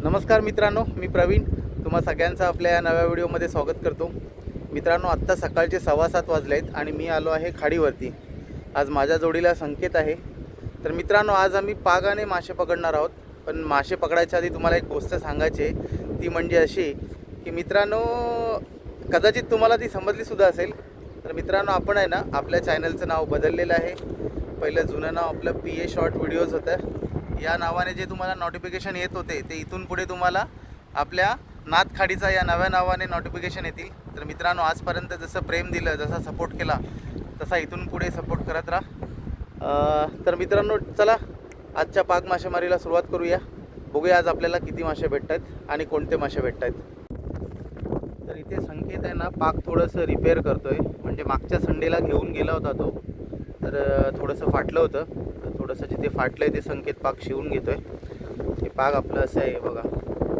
नमस्कार मित्रांनो, मी प्रवीण तुम्हा सगळ्यांचं आपल्या या नव्या व्हिडिओमध्ये स्वागत करतो. मित्रांनो, आत्ता सकाळचे 7:15 वाजले आहेत आणि मी आलो आहे खाडीवरती. आज माझ्या जोडीला संकेत आहे. तर मित्रांनो, आज आम्ही पागाने मासे पकडणार आहोत. पण मासे पकडायच्या आधी तुम्हाला एक गोष्ट सांगायची आहे, ती म्हणजे अशी की मित्रांनो, कदाचित तुम्हाला ती समजलीसुद्धा असेल. तर मित्रांनो, आपण आहे ना, आपल्या चॅनलचं नाव बदललेलं आहे. पहिलं जुनं नाव आपलं PA शॉर्ट व्हिडिओज होतं. या नावाने जे तुम्हाला नोटिफिकेशन येत होते ते इथून पुढे तुम्हाला आपल्या नाथखाडीचा या नव्या नावाने नोटिफिकेशन येतील. तर मित्रांनो, आजपर्यंत जसं प्रेम दिलं, जसा सपोर्ट केला, तसा इथून पुढे सपोर्ट करत राहा. तर मित्रांनो, चला आजच्या पाग मासेमारीला सुरुवात करूया. बघूया आज आपल्याला किती मासे भेटत आहेत आणि कोणते मासे भेटत आहेत. तर इथे संकेत आहे ना, पाग थोडंसं रिपेअर करतो आहे. म्हणजे मागच्या संडेला घेऊन गेला होता तो, तर थोडंसं फाटलं होतं. तर थोडंसं जिथे फाटलं आहे ते संकेत पाग शिवून घेतो आहे. हे पाग आपलं असं आहे बघा,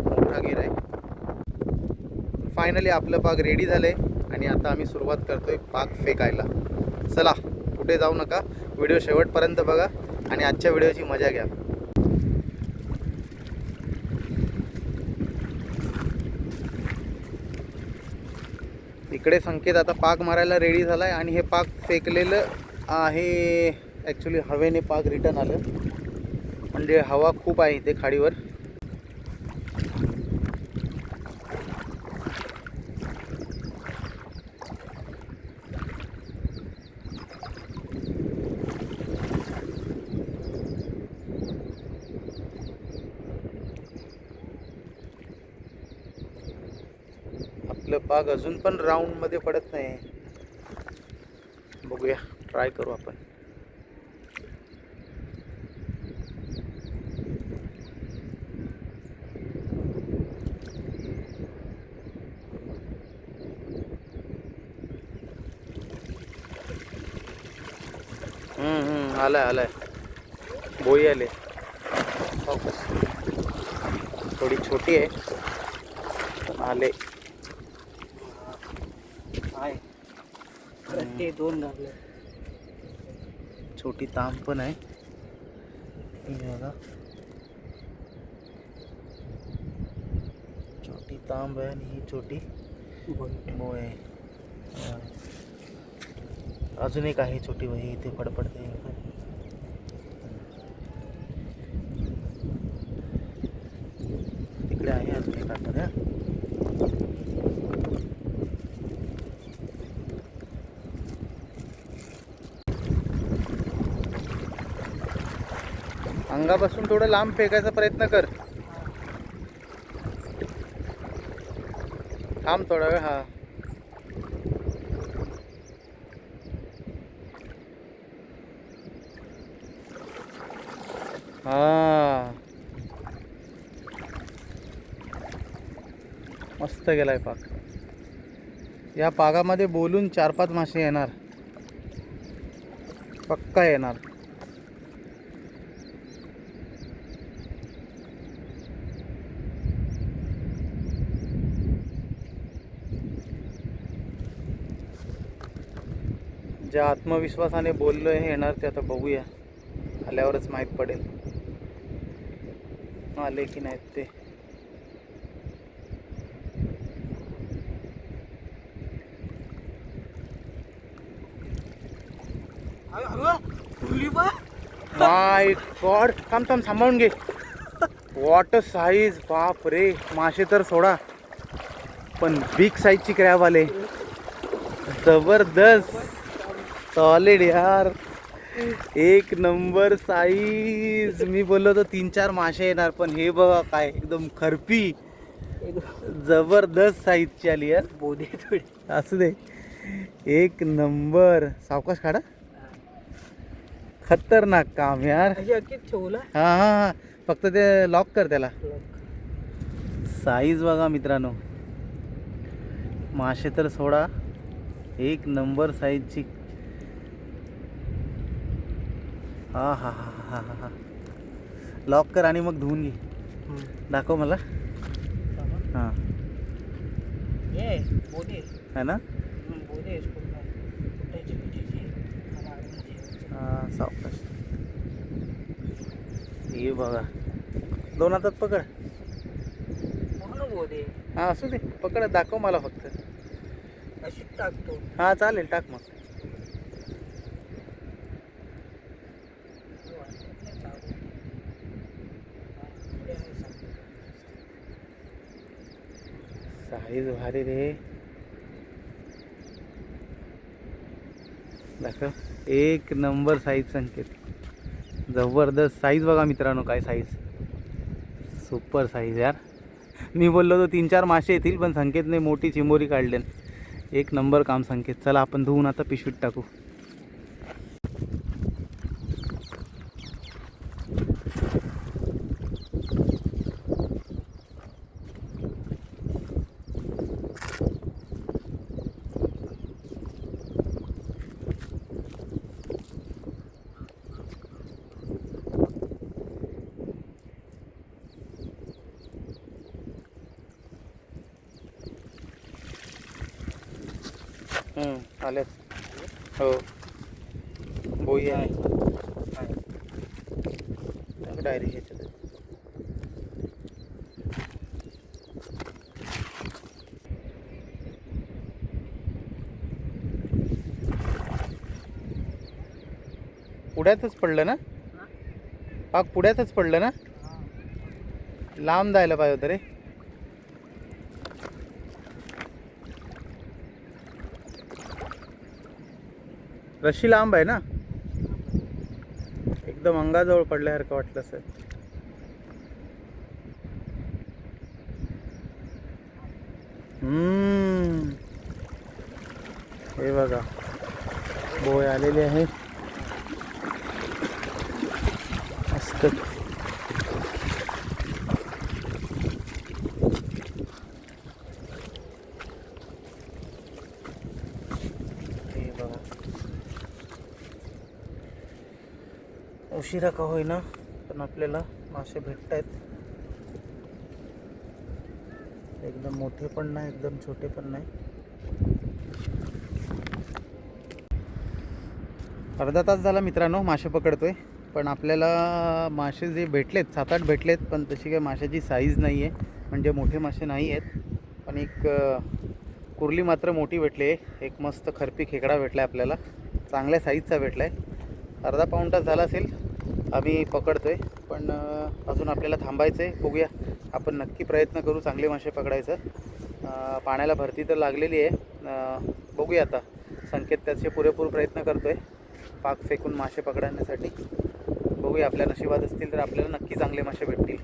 मोठा गेर आहे. फायनली आपलं पाग रेडी झालं आहे आणि आता आम्ही सुरुवात करतो आहे पाग फेकायला. चला, कुठे जाऊ नका, व्हिडिओ शेवटपर्यंत बघा आणि आजच्या व्हिडिओची मजा घ्या. इकडे संकेत आता पाग मारायला रेडी झाला आहे आणि हे पाग फेकलेलं आहे. ॲक्च्युली हवेने पाग रिटर्न आलं, म्हणजे हवा खूप आहे इथे खाडीवर. आपलं पाग अजून पण राऊंडमध्ये पडत नाही. बघूया, ट्राय करू आपण. आलाय बोई आले. थोडी छोटी आहे पण आले. ते दोन लागले. छोटी ताम पण आहे. बघा, छोटी तांब आहे आणि ही छोटी मोय आहे. अजून एक आहे छोटी वही इथे फडफडते. तिकडे आहे अजून एक आतमध्ये. अंगापासून थोडं लांब फेकायचा प्रयत्न कर. थांब थोडा वेळ. हा मस्त गेलाय पाग. या पागामध्ये बोलून 4-5 मासे येणार, पक्का येणार. ज्या आत्मविश्वासाने बोललो हे येणार ते आता बघूया, आल्यावरच माहीत पडेल आले की नाहीत ते. माय गॉड, थांब सांभाळून घे. वॉट साईज, बाप रे. मासे तर सोडा, पण बिग साईजची क्रॅब आले. जबरदस्त, सॉलिड यार, एक नंबर साईज. मी बोललो तो 3-4 मासे येणार, पण हे बघा काय एकदम खरपी, जबरदस्त साईजची आली यार. बोधे थोडी असू दे, एक नंबर. सावकाश काढा, खतरनाक काम यार. हा, फक्त ते लॉक कर त्याला. साईज बघा मित्रांनो, मासे तर सोडा, एक नंबर साईजची. हा लॉक कर आणि मग धुवून घे. दाखव मला. हां, है ना. हां, सावकाश. हे बघा, दोन हातात पकड. होऊ दे. हां असू दे, पकड दाखव मला फक्त. अशीच टाकतो. हां चालेल, टाक मग. साईज भारी रे. दाखव, एक नंबर साईज संकेत. जबरदस्त साईज बघा मित्रांनो, काय साईज, सुपर साईज यार. मी बोललो तो 3-4 मासे येतील, पण संकेतने मोठी चिंबोरी काढले. एक नंबर काम संकेत. चला आपण धुवून आता पिशवीत टाकू. आले हो, बोई आहे डायरेक्ट ह्याच्यात. पुढ्यातच पडलं ना, पाक पुढ्यातच पडलं ना. लांब जायला पाहिजे होतं रे. रशी लांब आहे ना, एकदम अंगाजवळ पडल्यासारखं वाटलं सर. हे बघा, बोय आलेले आहे मस्त. हे बघा, उशिरा का होईना पण आपल्याला मासे भेटत आहेत. एकदम मोठे पण नाही, एकदम छोटे पण नाही. अर्धा तास झाला मित्रांनो मासे पकडतोय, पण आपल्याला मासे जे भेटलेत 7-8 भेटलेत, पण तशी काही माशाची साईज नाही आहे, म्हणजे मोठे मासे नाही आहेत. पण एक कुर्ली मात्र मोठी भेटली आहे. एक मस्त खरपी खेकडा भेटला आहे आपल्याला, चांगल्या साईजचा भेटला आहे. अर्धा पाऊण तास झाला असेल आम्ही पकडतोय, पण अजून आपल्याला थांबायचं आहे. बघूया, आपण नक्की प्रयत्न करू चांगले मासे पकडायचं. पाण्याला भरती तर लागलेली आहे. बघूया आता, संकेत त्याचे पुरेपूर प्रयत्न करतो आहे पाक फेकून मासे पकडण्यासाठी. बघूया, आपल्या नशिबात असतील तर आपल्याला नक्की चांगले मासे भेटतील.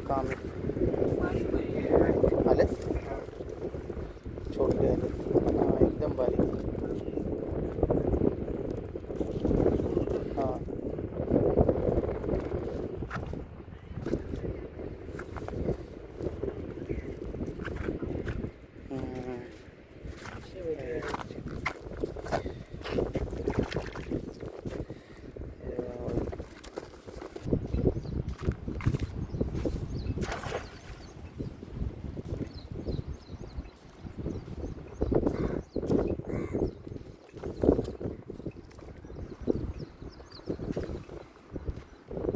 काम आले, छोटे आले, एकदम बारीक. हां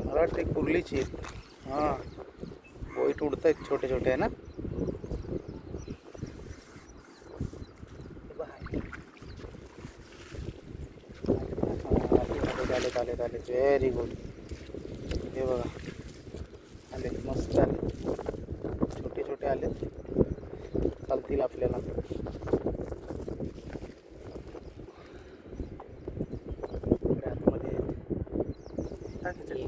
मला वाटते कुर्लीची. हां, बोईट उडत आहेत छोटे छोटे आहे ना. आले व्हेरी गुड. हे बघा, आले मस्त, आले छोटे छोटे आले, चालतील आपल्याला. आतमध्ये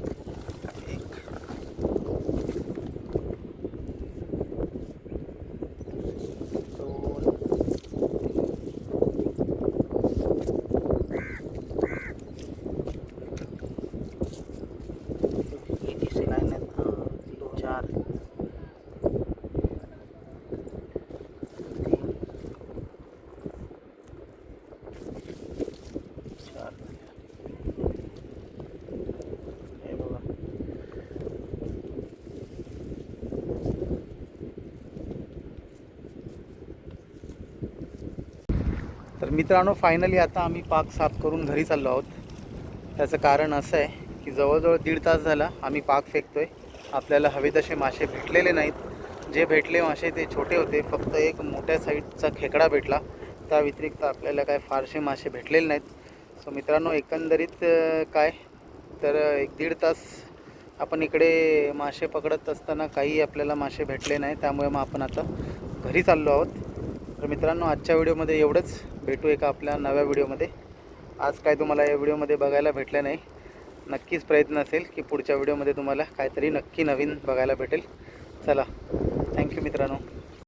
तर मित्रांनो फायनली आता आम्ही पाक साफ करून घरी चाललो आहोत. त्याचं कारण असं आहे की जवळजवळ 1.5 तास झाला आम्ही पाक फेकतोय. आपल्याला हवे तसे मासे भेटलेले नाहीत. जे भेटले मासे ते छोटे होते. फक्त एक मोठ्या साईजचा खेकडा भेटला. त्या व्यतिरिक्त आपल्याला काय फारसे मासे भेटलेले नाहीत. सो मित्रांनो एकंदरीत काय तर 1-1.5 तास आपण इकडे मासे पकडत असताना काही आपल्याला मासे भेटले नाही. त्यामुळे मग आपण आता घरी चाललो आहोत. तर मित्रांनो आजच्या व्हिडिओमध्ये एवढंच. भेटू एका आपल्या नव्या व्हिडिओमध्ये. आज काय तुम्हाला या व्हिडिओमध्ये बघायला भेटलं नाही. नक्कीच प्रयत्न असेल की पुढच्या व्हिडिओमध्ये तुम्हाला काहीतरी नक्की नवीन बघायला भेटेल. चला थँक्यू मित्रांनो.